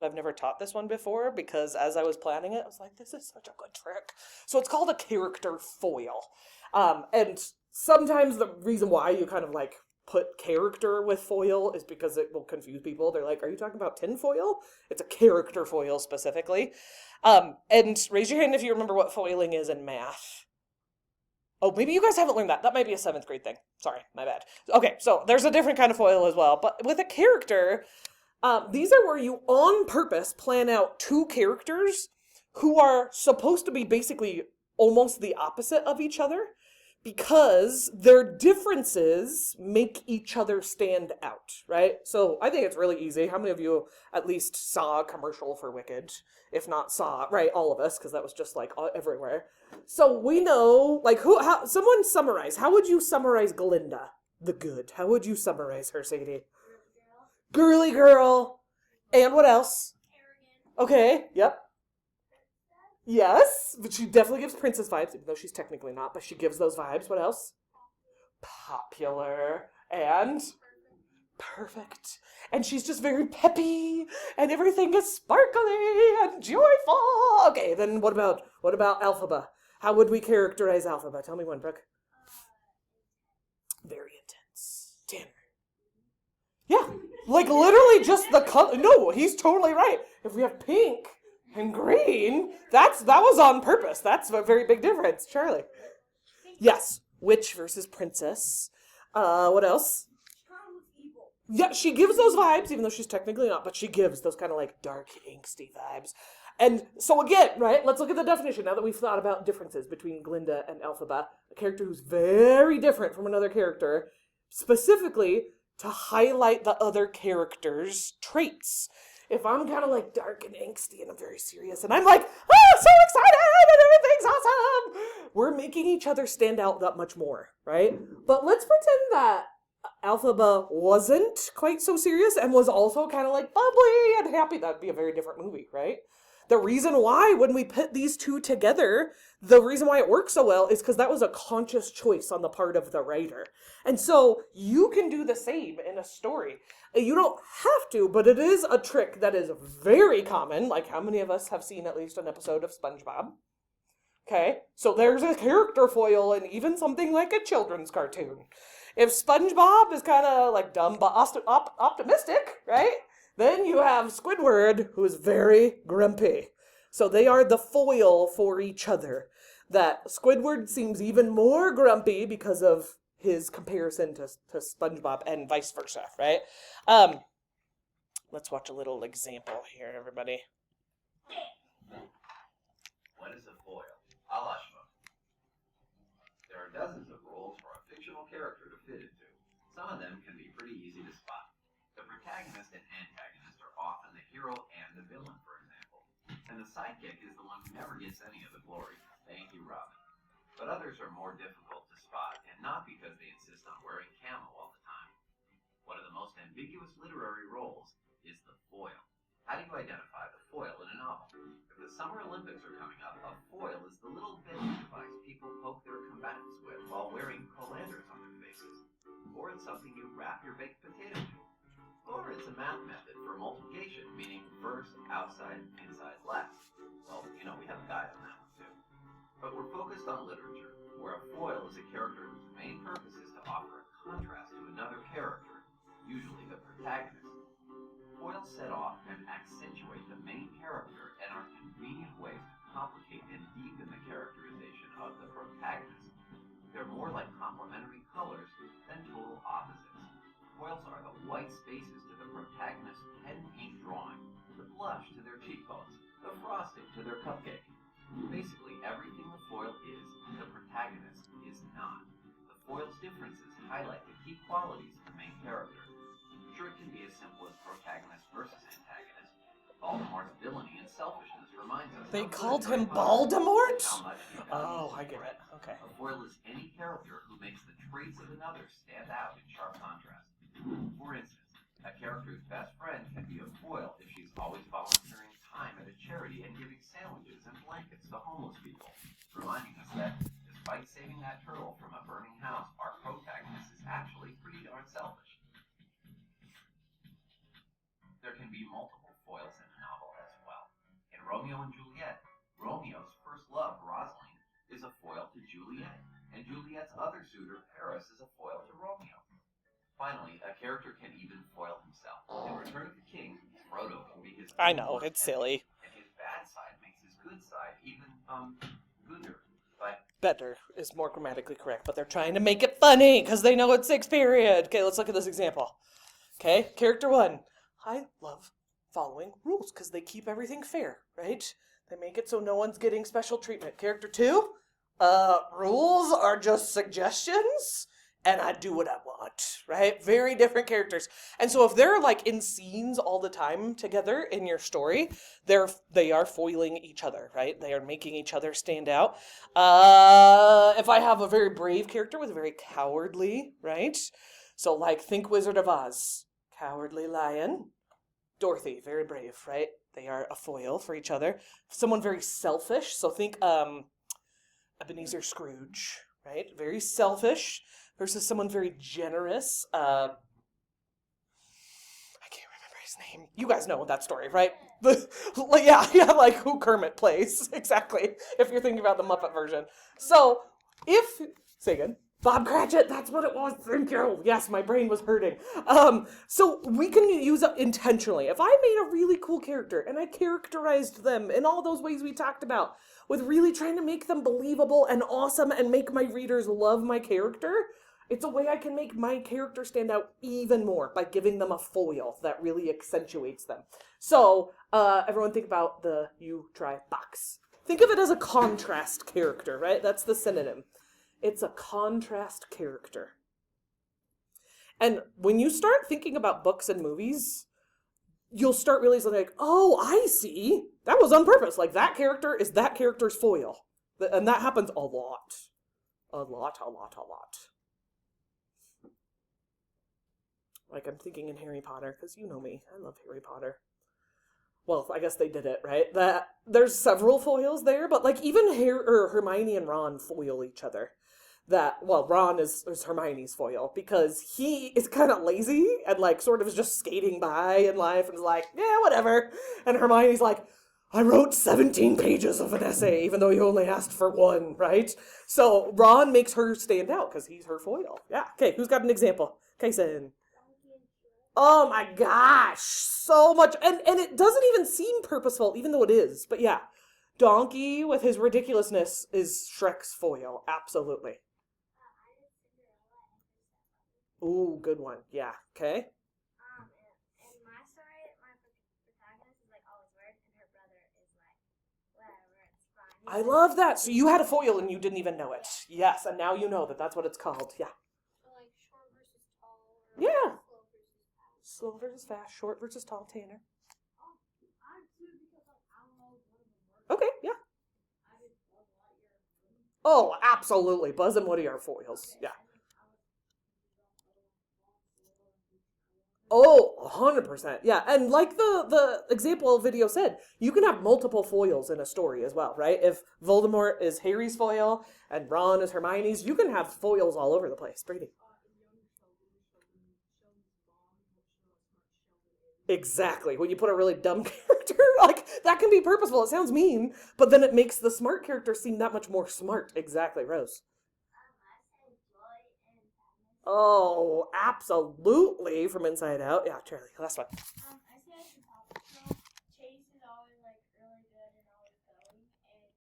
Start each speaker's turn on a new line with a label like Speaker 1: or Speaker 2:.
Speaker 1: I've never taught this one before because as I was planning it, I was like, this is such a good trick. So it's called a character foil. And sometimes the reason why you kind of like put character with foil is because it will confuse people. They're like, are you talking about tin foil? It's a character foil specifically. And raise your hand if you remember what foiling is in math. Oh, maybe you guys haven't learned that. That might be a 7th grade thing. Sorry, my bad. Okay, so there's a different kind of foil as well. But with a character, these are where you on purpose plan out 2 characters who are supposed to be basically almost the opposite of each other because their differences make each other stand out, right? So I think it's really easy. How many of you at least saw a commercial for Wicked? If not saw, right, all of us, because that was just like everywhere. So we know, like, someone summarize. How would you summarize Glinda, the good? How would you summarize her, Sadie? Girly girl. And what else? Okay, yep. Yes, but she definitely gives princess vibes, even though she's technically not, but she gives those vibes. What else? Popular. And? Perfect. And she's just very peppy, and everything is sparkly and joyful. Okay, then what about Elphaba? How would we characterize Elphaba? Tell me one, Brooke. Very intense. Tanner. Yeah, like literally just the color. No, he's totally right. If we have pink and green, that was on purpose. That's a very big difference. Charlie. Yes, witch versus princess. What else? Yeah, she gives those vibes, even though she's technically not, but she gives those kind of like dark, angsty vibes. And so again, right, let's look at the definition now that we've thought about differences between Glinda and Elphaba, a character who's very different from another character, specifically to highlight the other character's traits. If I'm kind of like dark and angsty and I'm very serious and I'm like, so excited and everything's awesome, we're making each other stand out that much more, right? But let's pretend that Elphaba wasn't quite so serious and was also kind of like bubbly and happy. That'd be a very different movie, right? The reason why, when we put these 2 together, the reason why it works so well is because that was a conscious choice on the part of the writer. And so you can do the same in a story. You don't have to, but it is a trick that is very common. Like, how many of us have seen at least an episode of SpongeBob? Okay, so there's a character foil in even something like a children's cartoon. If SpongeBob is kind of like dumb but optimistic, right? Then you have Squidward, who is very grumpy. So they are the foil for each other. That Squidward seems even more grumpy because of his comparison to SpongeBob and vice versa, right? Let's watch a little example here, everybody.
Speaker 2: What is a foil? Alashma. There are dozens of roles for a fictional character to fit into. Some of them can be pretty easy to spot. The protagonist and antagonist are often the hero and the villain, for example. And the sidekick is the one who never gets any of the glory. Thank you, Robin. But others are more difficult to spot, and not because they insist on wearing camo all the time. One of the most ambiguous literary roles is the foil. How do you identify the foil in a novel? If the Summer Olympics are coming up, a foil is the little bending device people poke their combatants with while wearing colanders on their faces. Or it's something you wrap your baked potato to. Or it's a math method for multiplication, meaning first, outside, inside, left. Well, we have a guide on that one too. But we're focused on literature, where a foil is a character whose main purpose is to offer a contrast to another character, usually the protagonist. Foils set off and accentuate the main character and are convenient ways to complicate and deepen the characterization of the protagonist. They're more like complementary colors than total opposites. Foils are the white spaces to the protagonist's pen and ink drawing, the blush to their cheekbones, the frosting to their cupcake. Basically, everything the foil is, the protagonist is not. The foil's differences highlight the key qualities of the main character. Sure, it can be as simple as protagonist versus antagonist. Voldemort's villainy and selfishness reminds us.
Speaker 1: They called him Voldemort? Oh, I get it. Okay.
Speaker 2: A foil is any character who makes the traits of another stand out in sharp contrast. For instance, a character's best friend can be a foil if she's always volunteering time at a charity and giving sandwiches and blankets to homeless people, reminding us that, despite saving that turtle from a burning house, our protagonist is actually pretty darn selfish. There can be multiple foils in a novel. Juliet, and Juliet's other suitor, Paris, is a foil to Romeo. Finally, a character can even foil himself. In Return of the King, Frodo can be his
Speaker 1: I
Speaker 2: own
Speaker 1: know,
Speaker 2: worst
Speaker 1: it's
Speaker 2: enemy,
Speaker 1: silly.
Speaker 2: and his bad side makes his good side even, gooder. But
Speaker 1: Better is more grammatically correct, but they're trying to make it funny because they know it's 6th period. Okay, let's look at this example. Okay, character 1. I love following rules because they keep everything fair, right? They make it so no one's getting special treatment. Character 2, rules are just suggestions and I do what I want, right? Very different characters. And so if they're like in scenes all the time together in your story, they are foiling each other, right? They are making each other stand out. If I have a very brave character with a very cowardly, right? So like think Wizard of Oz, cowardly lion. Dorothy, very brave, right? They are a foil for each other. Someone very selfish, so think Ebenezer Scrooge, right? Very selfish versus someone very generous. I can't remember his name. You guys know that story, right? Yeah, like who Kermit plays, exactly, if you're thinking about the Muppet version. So, say again. Bob Cratchit, that's what it was. Thank you. Yes, my brain was hurting. So we can use it intentionally. If I made a really cool character and I characterized them in all those ways we talked about, with really trying to make them believable and awesome and make my readers love my character, it's a way I can make my character stand out even more by giving them a foil that really accentuates them. So, everyone think about the you try box. Think of it as a contrast character, right? That's the synonym. It's a contrast character. And when you start thinking about books and movies, you'll start realizing like, oh, I see. That was on purpose. Like that character is that character's foil. And that happens a lot. A lot. Like I'm thinking in Harry Potter, because you know me. I love Harry Potter. Well, I guess they did it, right? That there's several foils there, but like even Hermione and Ron foil each other. Ron is Hermione's foil because he is kind of lazy and like sort of is just skating by in life and is like, yeah, whatever. And Hermione's like, I wrote 17 pages of an essay even though you only asked for 1, right? So Ron makes her stand out because he's her foil. Yeah. Okay, who's got an example? Kason. Oh my gosh, so much. And it doesn't even seem purposeful, even though it is. But yeah, Donkey with his ridiculousness is Shrek's foil. Absolutely. Ooh, good one. Yeah. Okay.
Speaker 3: In my story, my protagonist is like always weird, and her brother is like, whatever, it's fine.
Speaker 1: I love that. So you had a foil and you didn't even know it. Yes, and now you know that that's what it's called. Yeah.
Speaker 3: So like short versus tall.
Speaker 1: Yeah.
Speaker 3: Slow versus fast.
Speaker 1: Slow versus fast, short versus tall, Tanner.
Speaker 3: Oh, I do because like I don't know what it works.
Speaker 1: Okay, yeah.
Speaker 3: I did Buzz Lightyear.
Speaker 1: Oh, absolutely. Buzz and Woody are foils. Yeah. Oh, 100%. Yeah. And like the example video said, you can have multiple foils in a story as well, right? If Voldemort is Harry's foil and Ron is Hermione's, you can have foils all over the place. Brady. Exactly. When you put a really dumb character, like, that can be purposeful. It sounds mean, but then it makes the smart character seem that much more smart. Exactly, Rose.
Speaker 3: I said Joy and Sadness.
Speaker 1: Oh, absolutely. From Inside Out. Yeah, Charlie, last one.